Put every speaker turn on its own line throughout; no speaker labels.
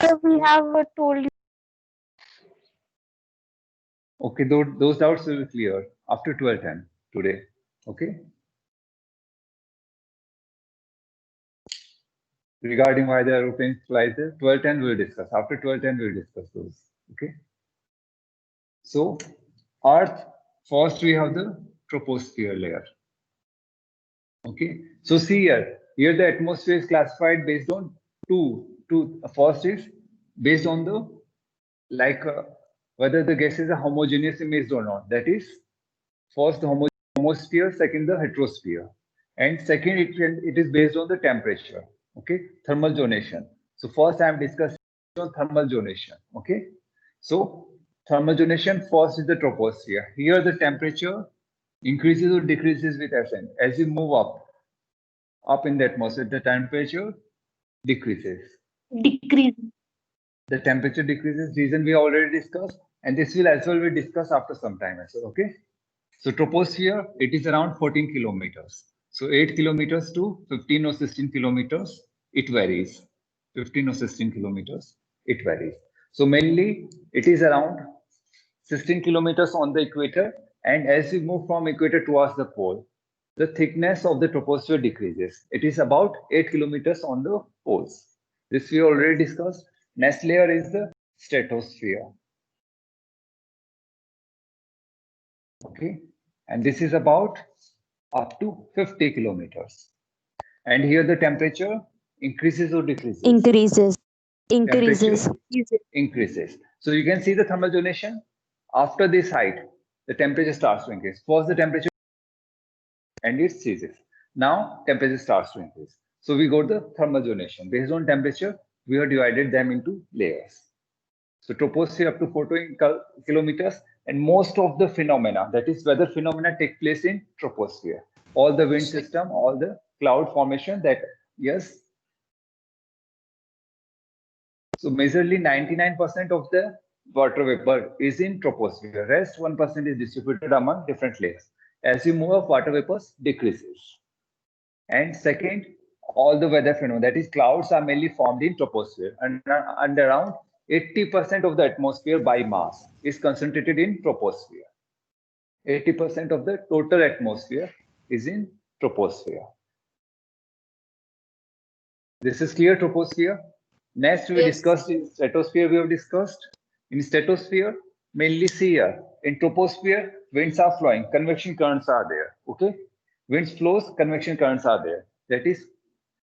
So we have told you.
Okay, those doubts will be clear after 12:10 today. Okay. Regarding why the aeroplane flies there, 12:10 we'll discuss. After 12:10 we'll discuss those. Okay. So Earth, first we have the troposphere layer. Okay. So see here the atmosphere is classified based on two. First is based on the like whether the gases are homogeneous imaged or not. That is first the homosphere, second the heterosphere, and second it is based on the temperature. Okay, thermal zonation. So first I am discussing on thermal zonation. Okay, so thermal zonation first is the troposphere. Here the temperature increases or decreases with ascent. As you move up in the atmosphere, the temperature decreases.
Decrease.
The temperature decreases. Reason we already discussed, and this will as well be discussed after some time as well. Okay. So troposphere, it is around 14 kilometers. So 8 kilometers to 15 or 16 kilometers, it varies. 15 or 16 kilometers, it varies. So mainly it is around 16 kilometers on the equator. And as we move from equator towards the pole, the thickness of the troposphere decreases. It is about 8 kilometers on the poles. This we already discussed. Next layer is the stratosphere. Okay, and this is about up to 50 kilometers. And here the temperature increases or decreases?
Increases.
Temperature increases. So you can see the thermal zonation. After this height, the temperature starts to increase. First the temperature and it ceases. Now temperature starts to increase. So we got the thermal zonation. Based on temperature, we have divided them into layers. So troposphere up to 14 kilometers, and most of the phenomena, that is weather phenomena, take place in troposphere. All the wind system, all the cloud formation, that yes. So majorly 99% of the water vapor is in troposphere. Rest 1% is distributed among different layers. As you move up, water vapors decreases. And second, all the weather phenomena, that is clouds, are mainly formed in troposphere, and around 80% of the atmosphere by mass is concentrated in troposphere. 80% of the total atmosphere is in troposphere. This is clear, troposphere. Next we discussed in stratosphere. We have discussed in stratosphere, mainly see here. In troposphere, winds are flowing, convection currents are there. Okay, winds flows, convection currents are there. That is,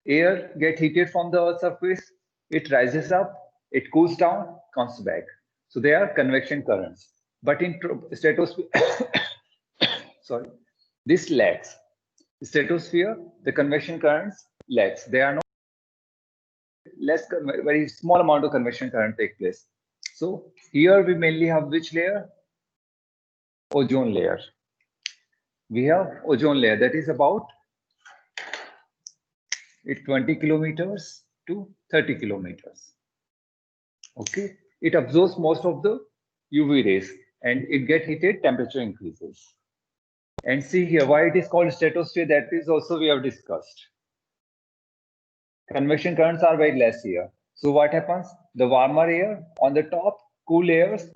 air get heated from the Earth's surface, it rises up, it cools down, comes back. So they are convection currents. But in stratosphere, sorry, this lags. Stratosphere, the convection currents lags. They are not very small amount of convection current take place. So here we mainly have which layer? Ozone layer. We have ozone layer that is about 20 kilometers to 30 kilometers. Okay, it absorbs most of the UV rays and it get heated, temperature increases. And see here why it is called stratosphere, that is also we have discussed. Convection currents are very less here. So what happens? The warmer air on the top, cool airs,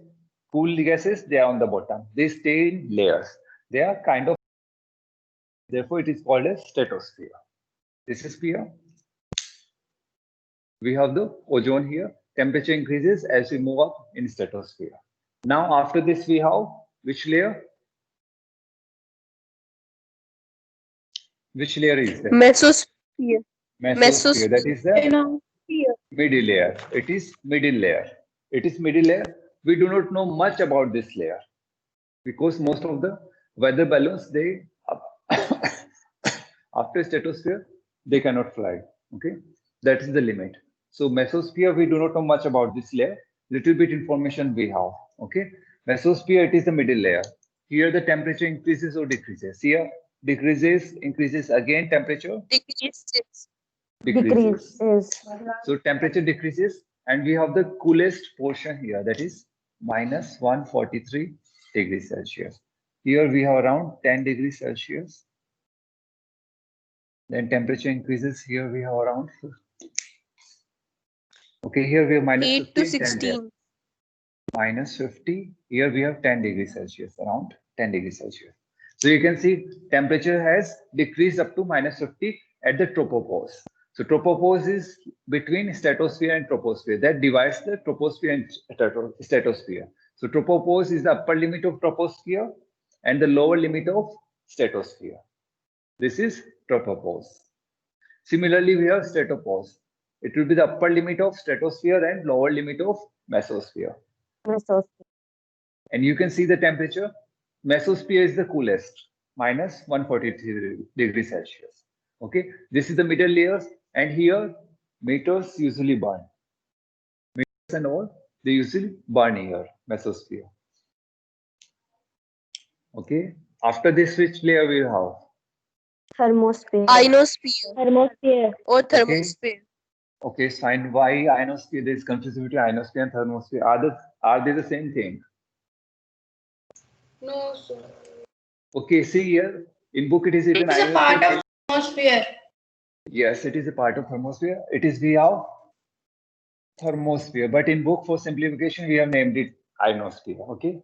cool gases, they are on the bottom. They stay in layers. They are kind of, therefore it is called a stratosphere. This is sphere. We have the ozone here. Temperature increases as we move up in stratosphere. Now after this we have which layer? Which layer is that?
Mesosphere.
Mesosphere. That is the middle layer. It is middle layer. It is middle layer. We do not know much about this layer because most of the weather balloons, they after stratosphere, they cannot fly. Okay, that is the limit. So mesosphere, we do not know much about this layer. Little bit information we have. Okay, mesosphere, it is the middle layer. Here the temperature increases or decreases. Here decreases, increases again, temperature decreases. So temperature decreases, and we have the coolest portion here, that is minus 143 degrees Celsius. Here we have around 10 degrees Celsius. Then temperature increases. Here we have around Okay, here we have minus
8
50
to
and 10 there.
16.
Minus 50. Here we have 10 degrees Celsius, around 10 degrees Celsius. So you can see temperature has decreased up to minus 50 at the tropopause. So tropopause is between stratosphere and troposphere. That divides the troposphere and stratosphere. So tropopause is the upper limit of troposphere and the lower limit of stratosphere. This is tropopause. Similarly, we have stratopause. It will be the upper limit of stratosphere and lower limit of mesosphere.
Mesosphere.
And you can see the temperature. Mesosphere is the coolest, minus 143 degrees Celsius. Okay, this is the middle layers, and here meters usually burn. Meters and all, they usually burn here, mesosphere. Okay, after this, which layer we have?
Thermosphere.
Ionosphere
Thermosphere.
or thermosphere.
Okay, fine. Why ionosphere? There is confusion between ionosphere and thermosphere. Are they the same thing?
No, sir.
Okay, see here in book it is written
It's a part of atmosphere.
Yes, it is a part of thermosphere. It is we have thermosphere, but in book for simplification we have named it ionosphere. Okay,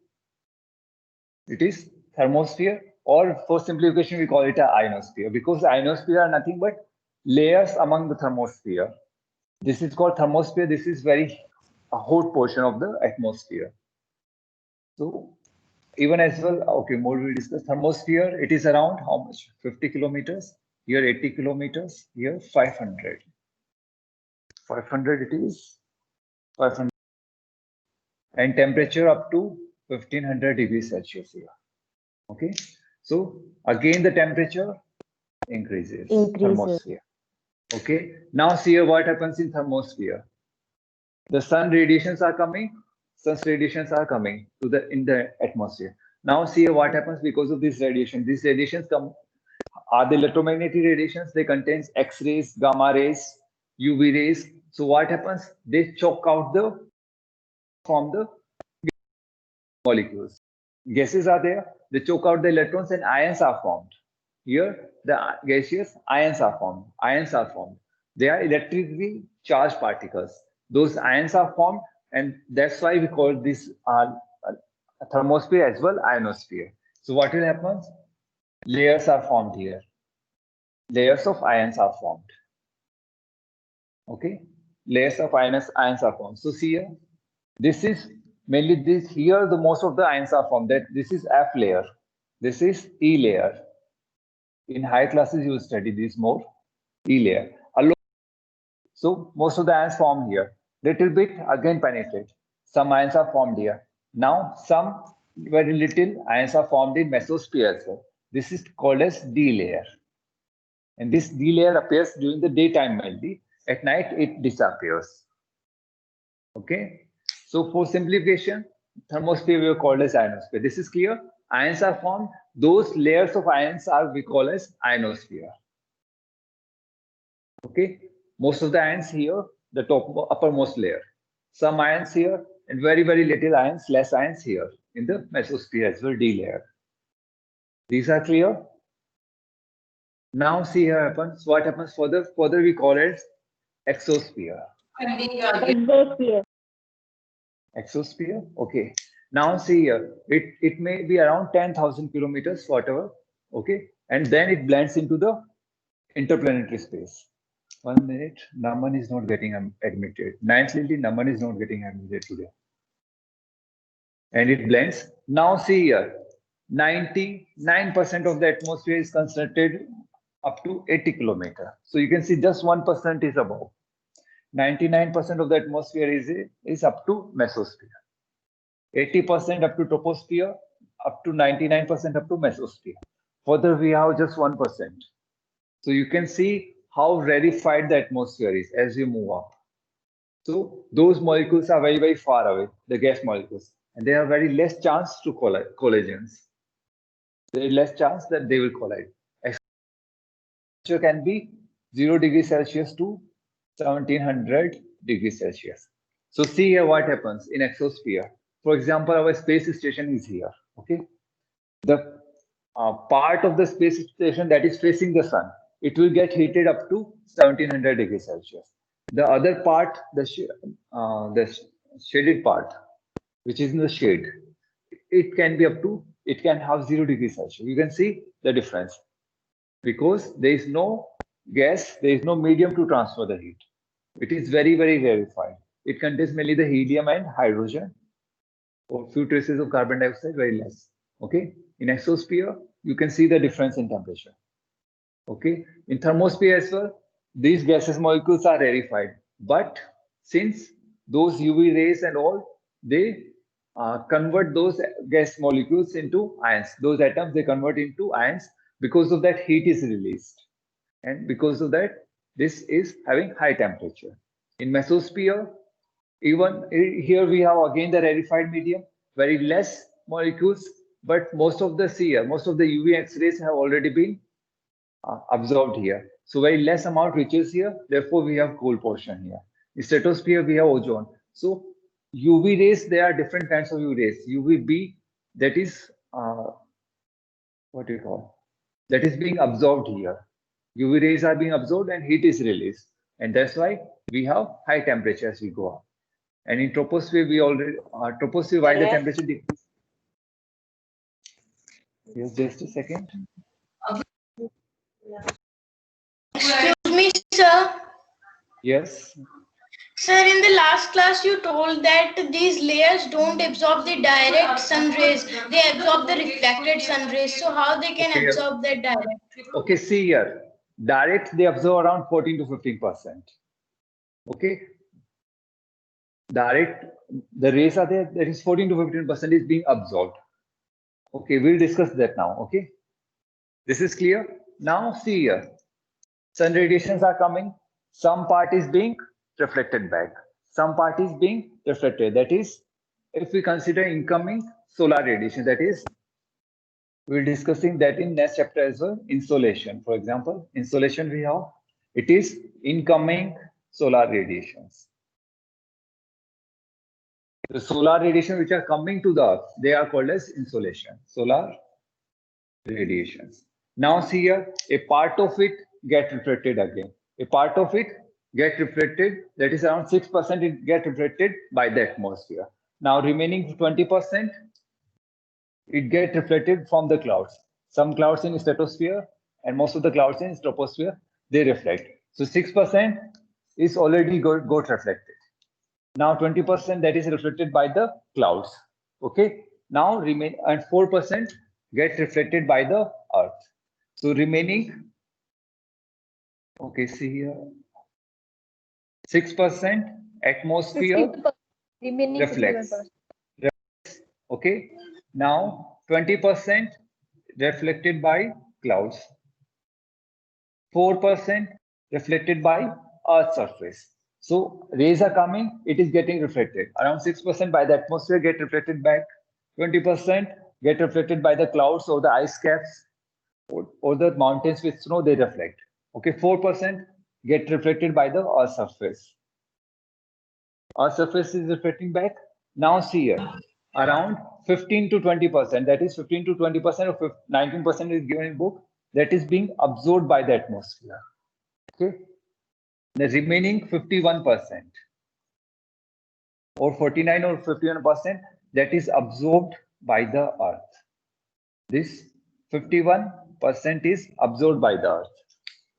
it is thermosphere, or for simplification we call it a ionosphere, because ionosphere are nothing but layers among the thermosphere. This is called thermosphere. This is very a hot portion of the atmosphere. So even as well, okay, more we discuss thermosphere. It is around how much? 50 kilometers. Here 80 kilometers. Here 500. 500 it is. 500. And temperature up to 1500 degrees Celsius here. Okay. So again the temperature increases. Thermosphere. Okay. Now see here what happens in thermosphere. The sun radiations are coming. Sun's radiations are coming to the in the atmosphere. Now see here what happens because of this radiation. These radiations come are the electromagnetic radiations. They contain X-rays, gamma rays, UV rays. So what happens? They choke out from the molecules. Gases are there. They choke out the electrons and ions are formed. Here the gaseous ions are formed. Ions are formed. They are electrically charged particles. Those ions are formed, and that's why we call this thermosphere as well ionosphere. So what will happen? Layers are formed here. Layers of ions are formed. Okay, layers of ions are formed. So see here, this is mainly this here. The most of the ions are formed. That this is F layer. This is E layer. In higher classes, you will study this more. E layer. So most of the ions formed here. Little bit again penetrate. Some ions are formed here. Now some very little ions are formed in mesosphere as well. This is called as D layer. And this D layer appears during the daytime mainly. At night, it disappears. Okay. So for simplification, thermosphere we call as ionosphere. This is clear. Ions are formed. Those layers of ions are we call as ionosphere. Okay. Most of the ions here, the top uppermost layer. Some ions here and very, very little ions, less ions here in the mesosphere as well, D layer. These are clear. Now see here happens what happens further. Further we call it exosphere.
Exosphere.
Exosphere. Okay. Now see here, it may be around 10,000 kilometers, whatever. Okay. And then it blends into the interplanetary space. 1 minute. Naman is not getting admitted. Ninthly, Naman is not getting admitted today. And it blends. Now see here, 99% of the atmosphere is constructed up to 80 kilometers. So you can see just 1% is above. 99% of the atmosphere is up to mesosphere. 80% up to troposphere, up to 99% up to mesosphere. Further, we have just 1%. So you can see how rarefied the atmosphere is as you move up. So those molecules are very, very far away, the gas molecules, and they have very less chance to collisions. There is less chance that they will collide. Temperature can be 0 degrees Celsius to 1700 degrees Celsius. So see here what happens in exosphere. For example, our space station is here. Okay, the part of the space station that is facing the sun, it will get heated up to 1700 degrees Celsius. The other part, the shaded part, which is in the shade, it can be up to, it can have 0 degrees Celsius. You can see the difference because there is no gas, there is no medium to transfer the heat. It is very, very rarefied. It contains mainly the helium and hydrogen, or few traces of carbon dioxide, very less. Okay. In exosphere, you can see the difference in temperature. Okay. In thermosphere as well, these gaseous molecules are rarefied. But since those UV rays and all, they convert those gas molecules into ions. Those atoms, they convert into ions. Because of that, heat is released. And because of that, this is having high temperature. In mesosphere, even here we have again the rarefied medium, very less molecules, but most of the UV X-rays have already been absorbed here. So very less amount reaches here, therefore we have cool portion here. In stratosphere, we have ozone. So UV rays, there are different kinds of UV rays. UVB, that is, what do you call? That is being absorbed here. UV rays are being absorbed and heat is released. And that's why we have high temperature as we go up. And in troposphere, we already, troposphere, why the temperature decreases? Yes, just a second.
Excuse me, sir.
Yes.
Sir, in the last class, you told that these layers don't absorb the direct sun rays. They absorb the reflected sun rays. So how they can
Okay.
absorb that direct?
Okay, see here. Direct, they absorb around 14 to 15%. Okay. Direct, the rays are there, that is 14 to 15% is being absorbed. Okay, we'll discuss that now. Okay. This is clear. Now see here. Sun radiations are coming. Some part is being reflected back. Some part is being reflected. That is, if we consider incoming solar radiation, that is, we're discussing that in next chapter as well. Insolation, for example, insolation we have, it is incoming solar radiations. The solar radiation which are coming to the earth, they are called as insolation, solar radiations. Now see here, a part of it get reflected again. A part of it get reflected, that is around 6% it get reflected by the atmosphere. Now remaining 20%, it get reflected from the clouds. Some clouds in stratosphere and most of the clouds in troposphere, they reflect. So 6% is already got reflected. Now 20% that is reflected by the clouds. Okay. Now remain, and 4% get reflected by the earth. So remaining, okay, see here, 6% atmosphere reflects. Okay. Now 20% reflected by clouds. 4% reflected by Earth's surface. So rays are coming, it is getting reflected. Around 6% by the atmosphere get reflected back. 20% get reflected by the clouds or the ice caps or the mountains with snow, they reflect. Okay, 4% get reflected by the Earth's surface. Earth's surface is reflecting back. Now see here, around 15 to 20%, that is 15 to 20% or 19% is given in book, that is being absorbed by the atmosphere. Okay. The remaining 51% or 49 or 51% that is absorbed by the earth. This 51% is absorbed by the earth.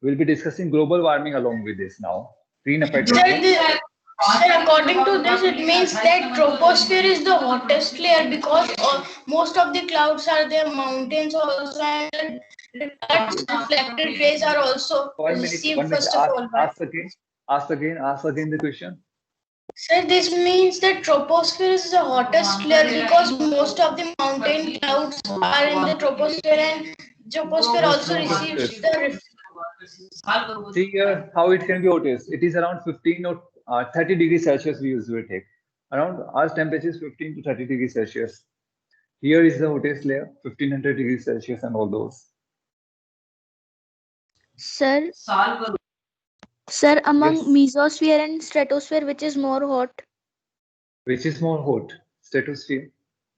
We'll be discussing global warming along with this now.
Sir, according to this, it means that troposphere is the hottest layer because most of the clouds are there, mountains also, and reflected rays are also received first of all.
Ask again the question.
Sir, this means that troposphere is the hottest layer because most of the mountain clouds are in the troposphere, and troposphere also receives the.
See here how it can be hottest. It is around 15 or 30 degrees Celsius we usually take. Around Earth's temperature is 15 to 30 degrees Celsius. Here is the hottest layer, 1500 degrees Celsius and all those.
Sir, among
Yes.
mesosphere and stratosphere, which is more hot?
Which is more hot? Stratosphere.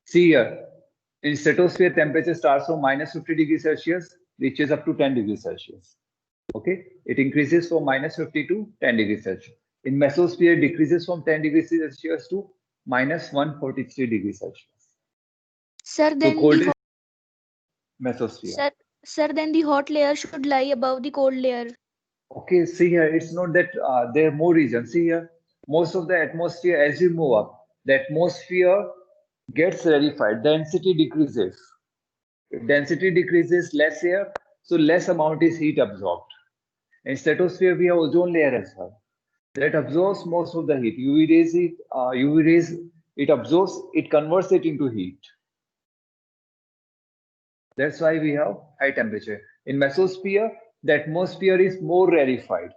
See here, in stratosphere, temperature starts from minus 50 degrees Celsius, reaches up to 10 degrees Celsius. Okay, it increases from minus 50 to 10 degrees Celsius. In mesosphere, decreases from 10 degrees Celsius to minus 143 degrees Celsius.
Sir,
So
then the
coldest
hot,
mesosphere.
sir, then the hot layer should lie above the cold layer.
Okay, see here, it's not that there are more regions. See here, most of the atmosphere, as you move up, the atmosphere gets rarefied, density decreases. If density decreases, less air, so less amount is heat absorbed. In stratosphere, we have ozone layer as well. That absorbs most of the heat. UV rays, it absorbs, it converts it into heat. That's why we have high temperature. In mesosphere, the atmosphere is more rarefied.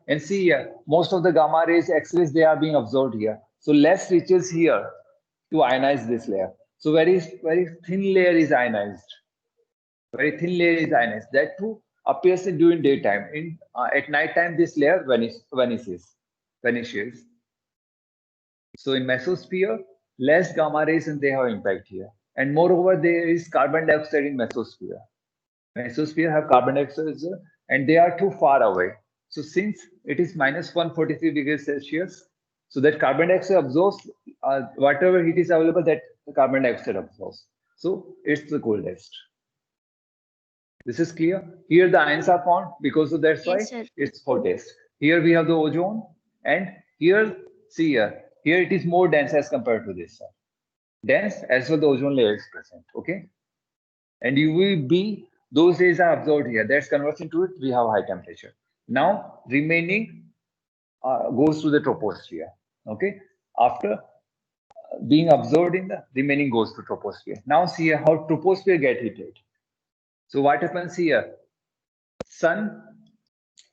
And see here, most of the gamma rays, X-rays, they are being absorbed here. So less reaches here to ionize this layer. So very thin layer is ionized. Very thin layer is ionized. That too appears during daytime. At night time, this layer vanishes. So in mesosphere, less gamma rays and they have impact here. And moreover, there is carbon dioxide in mesosphere. Mesosphere have carbon dioxide and they are too far away. So since it is minus 143 degrees Celsius, so that carbon dioxide absorbs whatever heat is available, that the carbon dioxide absorbs. So it's the coldest. This is clear. Here the ions are found because of that's why
Yes, sir.
it's hottest. Here we have the ozone, and here see here it is more dense as compared to this side. Dense as well the ozone layer is present. Okay, and UVB, those rays are absorbed here. That's conversion to it. We have high temperature. Now remaining goes to the troposphere. Okay, after being absorbed in the remaining goes to troposphere. Now see how troposphere get heated. So what happens here? Sun,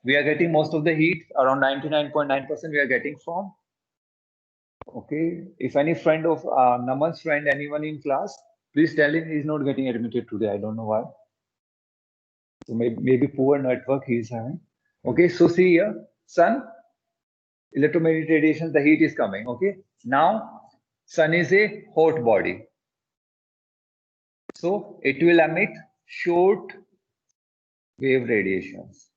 we are getting most of the heat, around 99.9% we are getting from. Okay, if any friend of Naman's friend, anyone in class, please tell him he's not getting admitted today. I don't know why. So maybe poor network he's having. Okay, so see here, sun, electromagnetic radiation, the heat is coming. Okay, now sun is a hot body. So it will emit short wave radiations.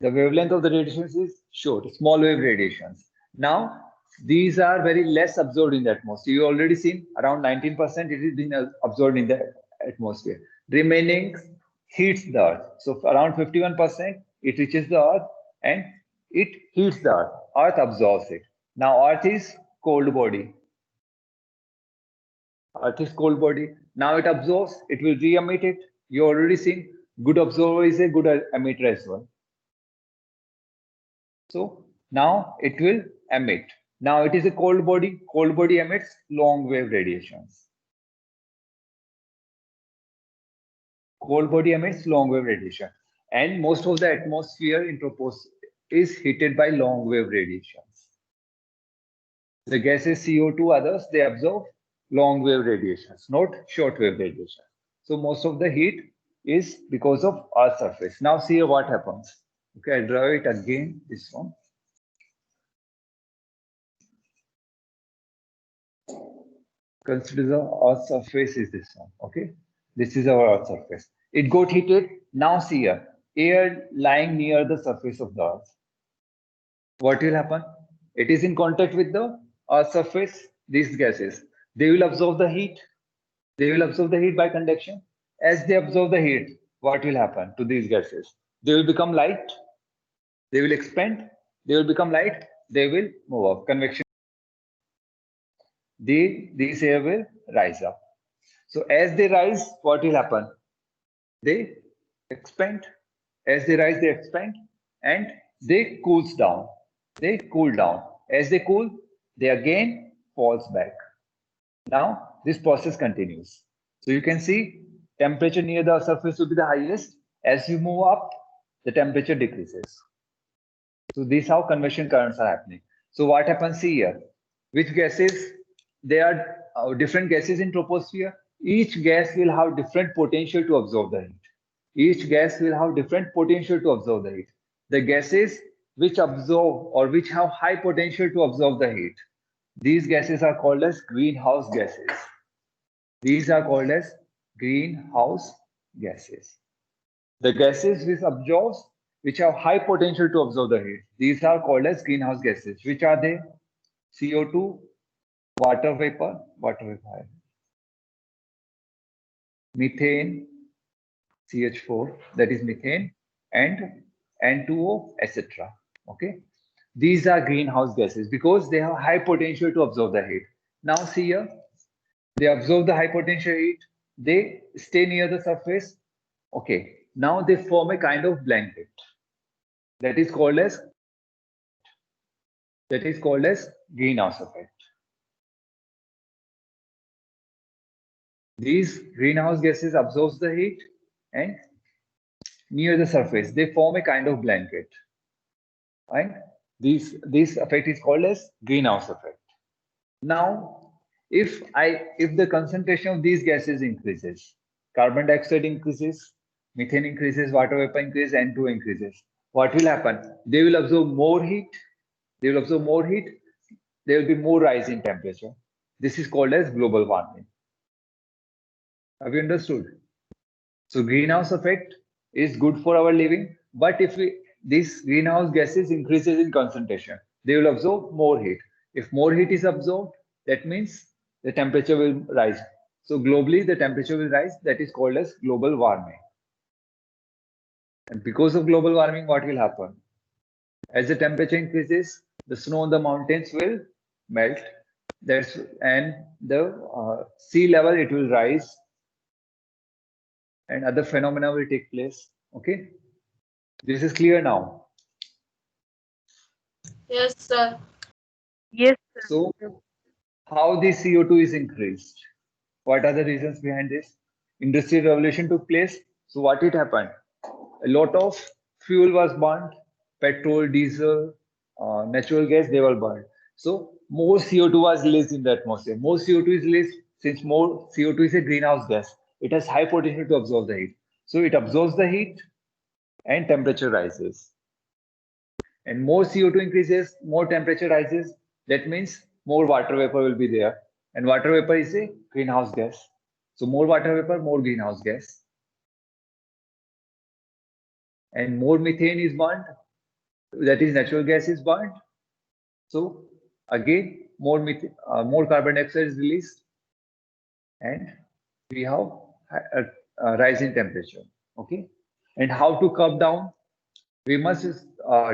The wavelength of the radiations is short, small wave radiations. Now, these are very less absorbed in the atmosphere. You already seen around 19% it is being absorbed in the atmosphere. Remaining heats the earth. So around 51% it reaches the earth and it heats the earth. Earth absorbs it. Now earth is cold body. Earth is cold body. Now it absorbs, it will re-emit it. You already seen good absorber is a good emitter as well. So now it will emit. Now it is a cold body. Cold body emits long wave radiations. Cold body emits long wave radiation. And most of the atmosphere in troposphere is heated by long wave radiations. The gases CO2, others, they absorb long wave radiations, not short wave radiation. So most of the heat is because of Earth's surface. Now see what happens. Okay, I draw it again, this one. Consider the Earth's surface is this one. Okay, this is our Earth's surface. It got heated. Now see here, air lying near the surface of the Earth. What will happen? It is in contact with the Earth's surface. These gases, they will absorb the heat. They will absorb the heat by conduction. As they absorb the heat, what will happen to these gases? They will become light. They will expand. They will become light. They will move up. Convection. These air will rise up. So as they rise, what will happen? They expand. As they rise, they expand and they cools down. They cool down. As they cool, they again falls back. Now this process continues. So you can see temperature near the surface will be the highest. As you move up, the temperature decreases. So this is how convection currents are happening. So what happens here? Which gases? There are different gases in troposphere. Each gas will have different potential to absorb the heat. Each gas will have different potential to absorb the heat. The gases which absorb or which have high potential to absorb the heat, these gases are called as greenhouse gases. These are called as greenhouse gases. The gases which absorbs which have high potential to absorb the heat. These are called as greenhouse gases. Which are they? CO2, water vapor, methane, CH4, that is methane, and N2O, etc. Okay, these are greenhouse gases because they have high potential to absorb the heat. Now see here, they absorb the high potential heat, they stay near the surface. Okay, now they form a kind of blanket that is called as greenhouse effect. These greenhouse gases absorb the heat and near the surface they form a kind of blanket. Right? This effect is called as greenhouse effect. Now, if the concentration of these gases increases, carbon dioxide increases, methane increases, water vapor increases, N2 increases, what will happen? They will absorb more heat. There will be more rise in temperature. This is called as global warming. Have you understood? So greenhouse effect is good for our living, but if these greenhouse gases increases in concentration, they will absorb more heat. If more heat is absorbed, that means the temperature will rise. So globally, the temperature will rise. That is called as global warming. And because of global warming, what will happen? As the temperature increases, the snow on the mountains will melt. And the sea level, it will rise, and other phenomena will take place. Okay, this is clear now.
Yes, sir.
Yes, sir.
So how the CO2 is increased? What are the reasons behind this? Industrial revolution took place. So what it happened? A lot of fuel was burned, petrol, diesel, natural gas, they were burned. So more CO2 was released in the atmosphere. More CO2 is released since more CO2 is a greenhouse gas. It has high potential to absorb the heat. So it absorbs the heat and temperature rises. And more CO2 increases, more temperature rises. That means more water vapor will be there. And water vapor is a greenhouse gas. So more water vapor, more greenhouse gas. And more methane is burned. That is natural gas is burned. So again, more carbon dioxide is released. And we have a rise in temperature. Okay. And how to curb down? We must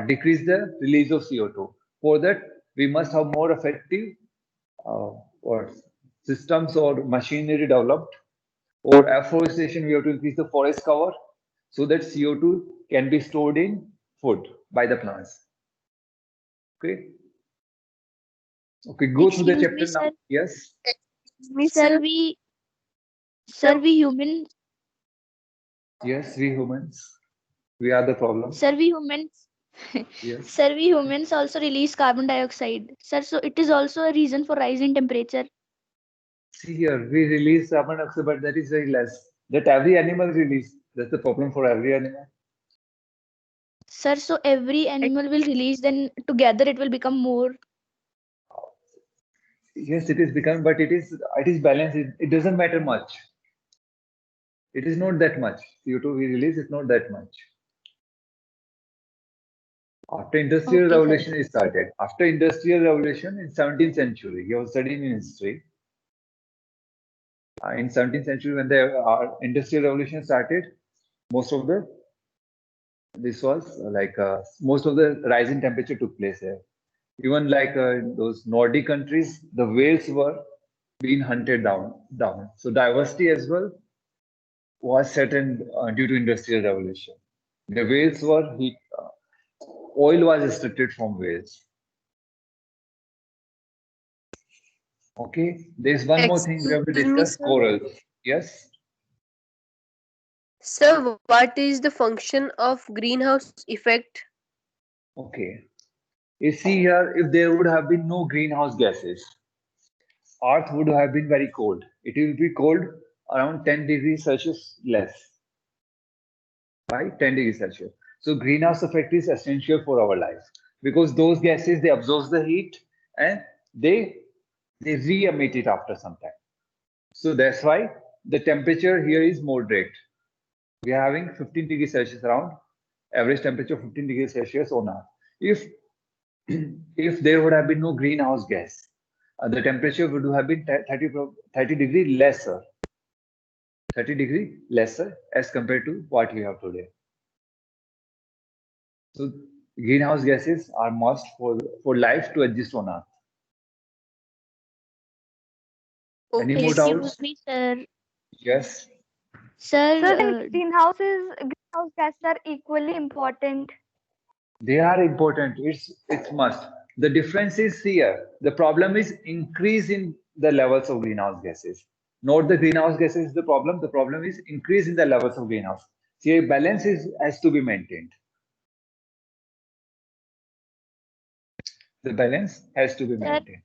decrease the release of CO2. For that, we must have more effective or systems or machinery developed. Or afforestation, we have to increase the forest cover so that CO2 can be stored in food by the plants. Okay. Okay, go through the
Excuse
chapter
me,
now.
sir.
Yes.
Sir, we humans,
Yes, we humans. We are the problem.
sir, we humans,
Yes.
sir, we humans also release carbon dioxide. Sir, so it is also a reason for rise in temperature.
See here, we release carbon dioxide, but that is very less. That every animal release. That's the problem for every animal.
Sir, so every animal will release, then together it will become more.
Yes, it is becoming, but it is balanced. It doesn't matter much. It is not that much. CO2 we release is not that much. After Industrial
Okay, sir.
Revolution is started. After Industrial Revolution in 17th century, you have studied in history. In 17th century, when the Industrial Revolution started, most of the rise in temperature took place here. Even like those Nordic countries, the whales were being hunted down. So diversity as well was certain due to Industrial Revolution. The whales were oil was extracted from whales. Okay, there's one more thing we have to
Excuse me,
discuss:
sir.
corals. Yes.
Sir, what is the function of greenhouse effect?
Okay. You see here, if there would have been no greenhouse gases, Earth would have been very cold. It will be cold around 10 degrees Celsius less. Right? 10 degrees Celsius. So greenhouse effect is essential for our life because those gases, they absorb the heat and they re-emit it after some time. So that's why the temperature here is moderate. We are having 15 degrees Celsius around average temperature of 15 degrees Celsius on Earth. If there would have been no greenhouse gas, the temperature would have been 30 degree lesser. 30 degree lesser as compared to what we have today. So greenhouse gases are must for life to exist on Earth. Any more doubts?
Excuse me, sir.
Yes.
Sir,
greenhouse gases are equally important.
They are important. It's must. The difference is here. The problem is increase in the levels of greenhouse gases. Not the greenhouse gases is the problem. The problem is increase in the levels of greenhouse. See, a balance has to be maintained. The balance has to be maintained.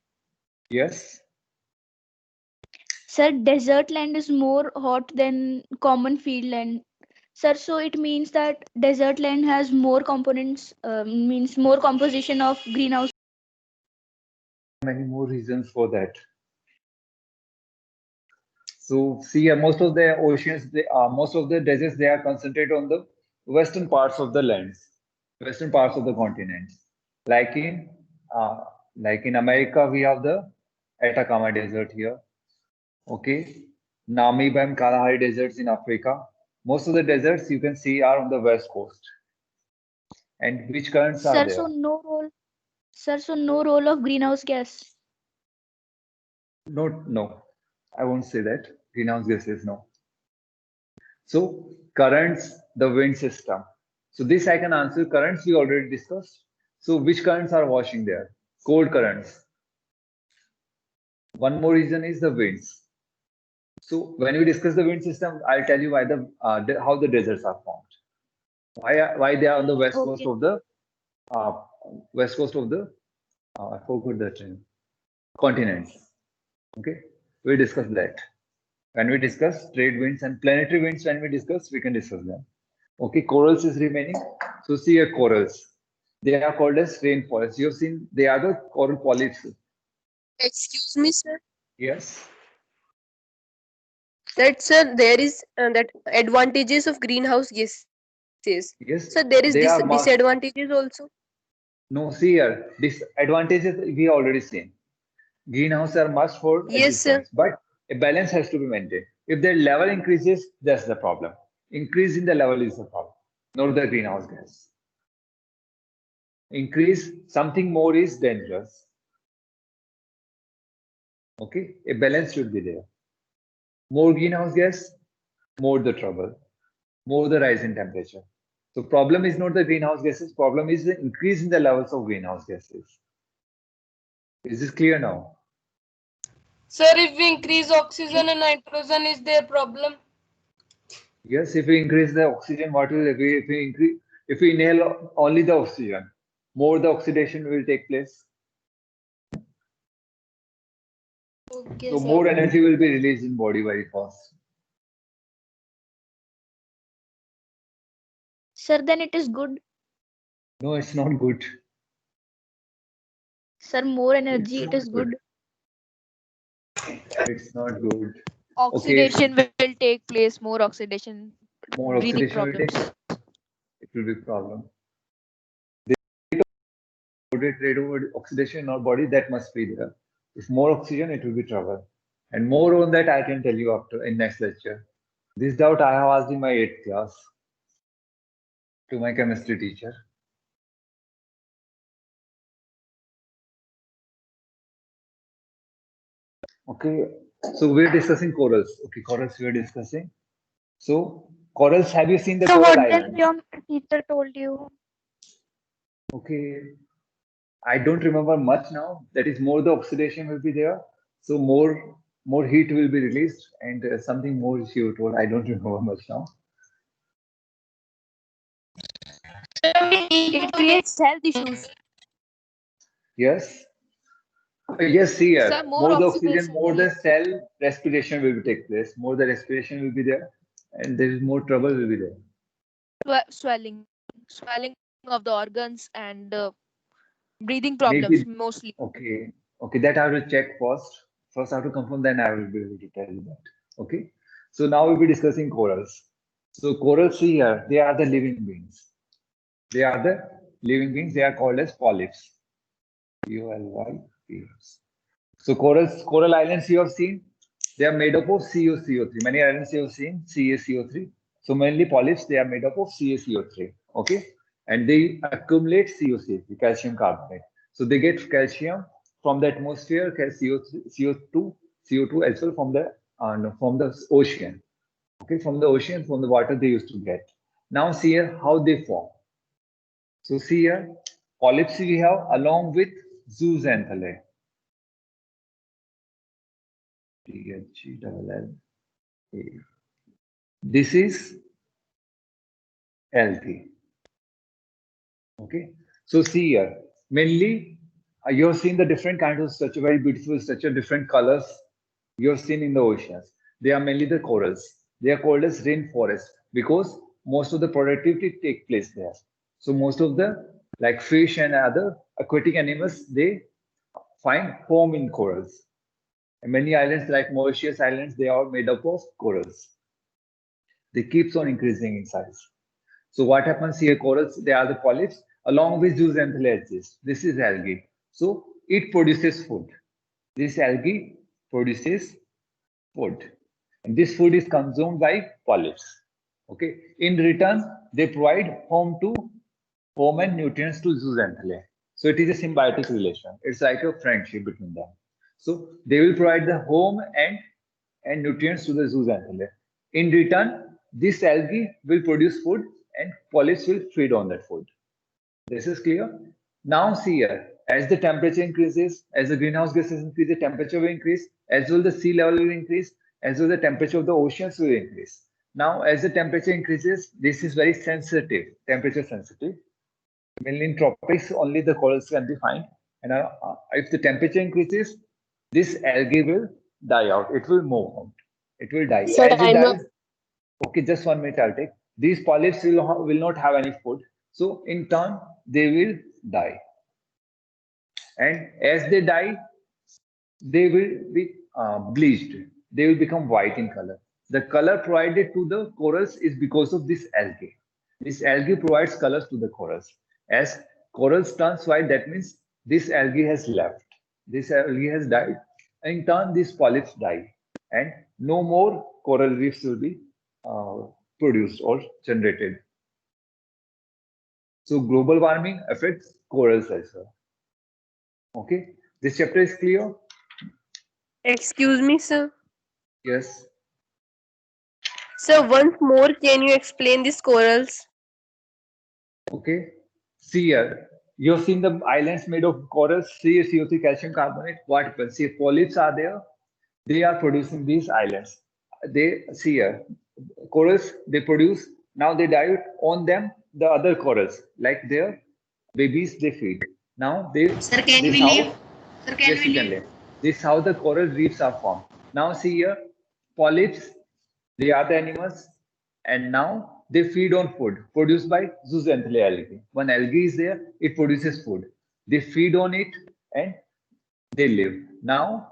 Yes.
Sir, desert land is more hot than common field land. Sir, so it means that desert land has more components, means more composition of greenhouse.
Many more reasons for that. So see, most of the oceans, most of the deserts, they are concentrated on the western parts of the lands, western parts of the continents. Like in America, we have the Atacama Desert here. Okay, Namib and Kalahari deserts in Africa. Most of the deserts you can see are on the west coast. And which currents are
Sir,
there?
so no role. Sir, so no role of greenhouse gas.
No, I won't say that. Greenhouse gases, no. So currents, the wind system. So this I can answer. Currents we already discussed. So which currents are washing there? Cold currents. One more reason is the winds. So when we discuss the wind system, I'll tell you why how the deserts are formed. Why they are on the west coast of the I forgot the term, continents. Okay, we discuss that. When we discuss trade winds and planetary winds, when we discuss, we can discuss them. Okay, corals is remaining. So see here, corals. They are called as rainforests. You have seen they are the coral polyps.
Excuse me, sir.
Yes.
That sir, there is that advantages of greenhouse gases.
Yes.
So there is
they are
disadvantages also.
No, see here, disadvantages we already seen. Greenhouse are must for
Yes, sir.
existence, but a balance has to be maintained. If their level increases, that's the problem. Increase in the level is the problem, not the greenhouse gas. Increase something more is dangerous. Okay, a balance should be there. More greenhouse gas, more the trouble, more the rise in temperature. So problem is not the greenhouse gases, problem is the increase in the levels of greenhouse gases. Is this clear now?
Sir, if we increase oxygen and nitrogen, is there a problem?
Yes, if we increase the oxygen, what will if we inhale only the oxygen, more the oxidation will take place.
Okay,
So
sir.
more energy will be released in body very fast.
Sir, then it is good.
No, it's not good.
Sir, more energy, it is good.
It's not good.
Oxidation will take place, more oxidation,
More
breathing
oxidation will
problems.
take. It will be a problem. Rate of oxidation in our body, that must be there. If more oxygen, it will be trouble. And more on that, I can tell you after in next lecture. This doubt I have asked in my 8th class to my chemistry teacher. Okay, so we're discussing corals. Okay, corals we're discussing. So corals, have you seen the
So
coral
what did
islands?
your teacher told you?
Okay, I don't remember much now. That is more the oxidation will be there. So more heat will be released and something more she told. I don't remember much now.
It creates health issues.
Yes. Yes, see here.
Sir,
More the oxygen,
oxidation
more
will
the cell respiration will take place. More the respiration will be there, and there is more trouble will be there.
swelling of the organs and breathing
Maybe
problems mostly.
okay. Okay, that I will check first. First, I have to confirm. Then I will be able to tell you that. Okay. So now we'll be discussing corals. So corals here, they are the living beings. They are the living beings. They are called as polyps. Polyps. So coral islands you have seen, they are made up of CuCO3. Many islands you have seen CaCO3. So mainly polyps, they are made up of CaCO3. Okay, and they accumulate CuCO3, calcium carbonate. So they get calcium from the atmosphere, CO2 as well from the ocean. Okay, from the ocean, from the water they used to get. Now see here how they form. So see here, polyps we have along with zooxanthellae. THELLA. This is algae. Okay, so see here, mainly you have seen the different kinds of structure, very beautiful structure, different colors you have seen in the oceans. They are mainly the corals. They are called as rainforest because most of the productivity take place there. So most of the like fish and other aquatic animals, they find home in corals. And many islands like Mauritius Islands, they are made up of corals. They keeps on increasing in size. So what happens here, corals, they are the polyps along with zooxanthellae exist. This is algae. So it produces food. This algae produces food. And this food is consumed by polyps. Okay. In return, they provide home and nutrients to zooxanthellae. So it is a symbiotic relation. It's like a friendship between them. So they will provide the home and nutrients to the zooxanthellae. In return, this algae will produce food and polyps will feed on that food. This is clear. Now see here, as the temperature increases, as the greenhouse gases increase, the temperature will increase, as well the sea level will increase, as well the temperature of the oceans will increase. Now, as the temperature increases, this is very sensitive, temperature sensitive. Mainly in tropics, only the corals can be found. And if the temperature increases, this algae will die out. It will move out. It will die.
Sir,
As it
I'm
dies, okay, just 1 minute I'll take. These polyps will not have any food. So in turn, they will die. And as they die, they will be bleached. They will become white in color. The color provided to the corals is because of this algae. This algae provides colors to the corals. As corals turns white, that means this algae has left. This algae has died. And in turn, these polyps die. And no more coral reefs will be produced or generated. So global warming affects corals as well. Okay, this chapter is clear?
Excuse me, sir.
Yes.
So once more, can you explain these corals?
Okay. See here. You have seen the islands made of corals, CaCO3, calcium carbonate. What happens? See, polyps are there. They are producing these islands. They see here. Corals they produce. Now they die on them. The other corals, like their babies, they feed. Now they.
Sir, can
this
we
how-
leave? Sir, can
Yes,
we
you can
leave?
live. This is how the coral reefs are formed. Now see here, polyps, they are the animals, and now they feed on food produced by zooxanthellae algae. When algae is there, it produces food. They feed on it and they live. Now,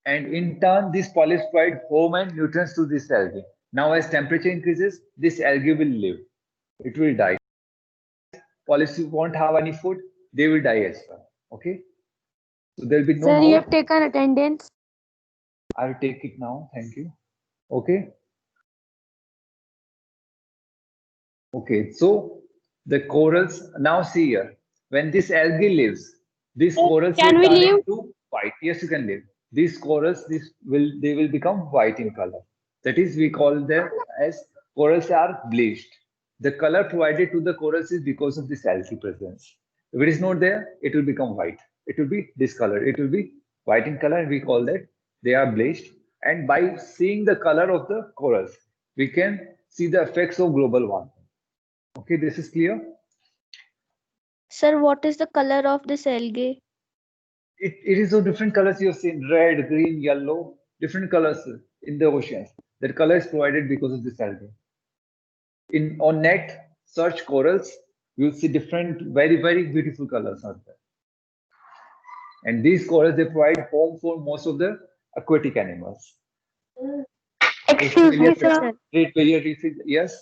and in turn, these polyps provide home and nutrients to this algae. Now, as temperature increases, this algae will live. It will die. Polyps won't have any food, they will die as well. Okay? So there will be no
Sir, you
more.
have taken attendance.
I'll take it now. Thank you. Okay. Okay. So the corals now see here. When this algae lives, these corals
can
will
we
turn
leave?
into white. Yes, you can live. These corals, they will become white in color. That is, we call them as corals are bleached. The color provided to the corals is because of this algae presence. If it is not there, it will become white. It will be discolored. It will be white in color, and we call that they are bleached. And by seeing the color of the corals, we can see the effects of global warming. Okay, this is clear.
Sir, what is the color of this algae?
It is of different colors you have seen, red, green, yellow, different colors in the oceans. That color is provided because of this algae. On net, search corals, you'll see different, very, very beautiful colors out there. And these corals, they provide home for most of the aquatic animals.
Excuse me, sir.
Great Barrier Reef, yes.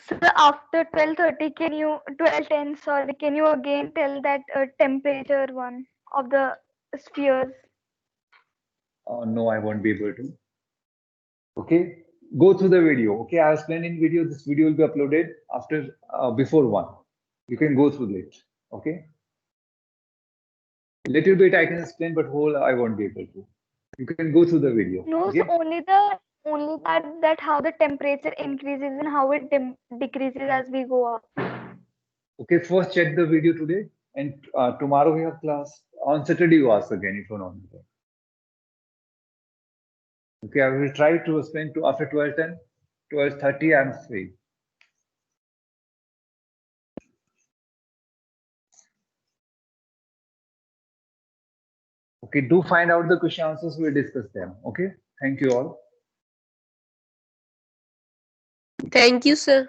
So after 12:30, can you 12:10? Sorry, can you again tell that temperature one of the spheres?
No, I won't be able to. Okay, go through the video. Okay, I'll explain in video. This video will be uploaded after before 1. You can go through it. Okay. Little bit I can explain, but whole I won't be able to. You can go through the video.
No,
Okay.
so only that how the temperature increases and how it decreases as we go up.
Okay. First, check the video today, and tomorrow we have class. On Saturday, you ask again if you're not there. Okay, I will try to explain to after 12:10, 12:30. I'm free. Okay, do find out the question answers. We'll discuss them. Okay. Thank you all.
Thank you, sir.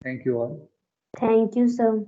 Thank you all.
Thank you, sir.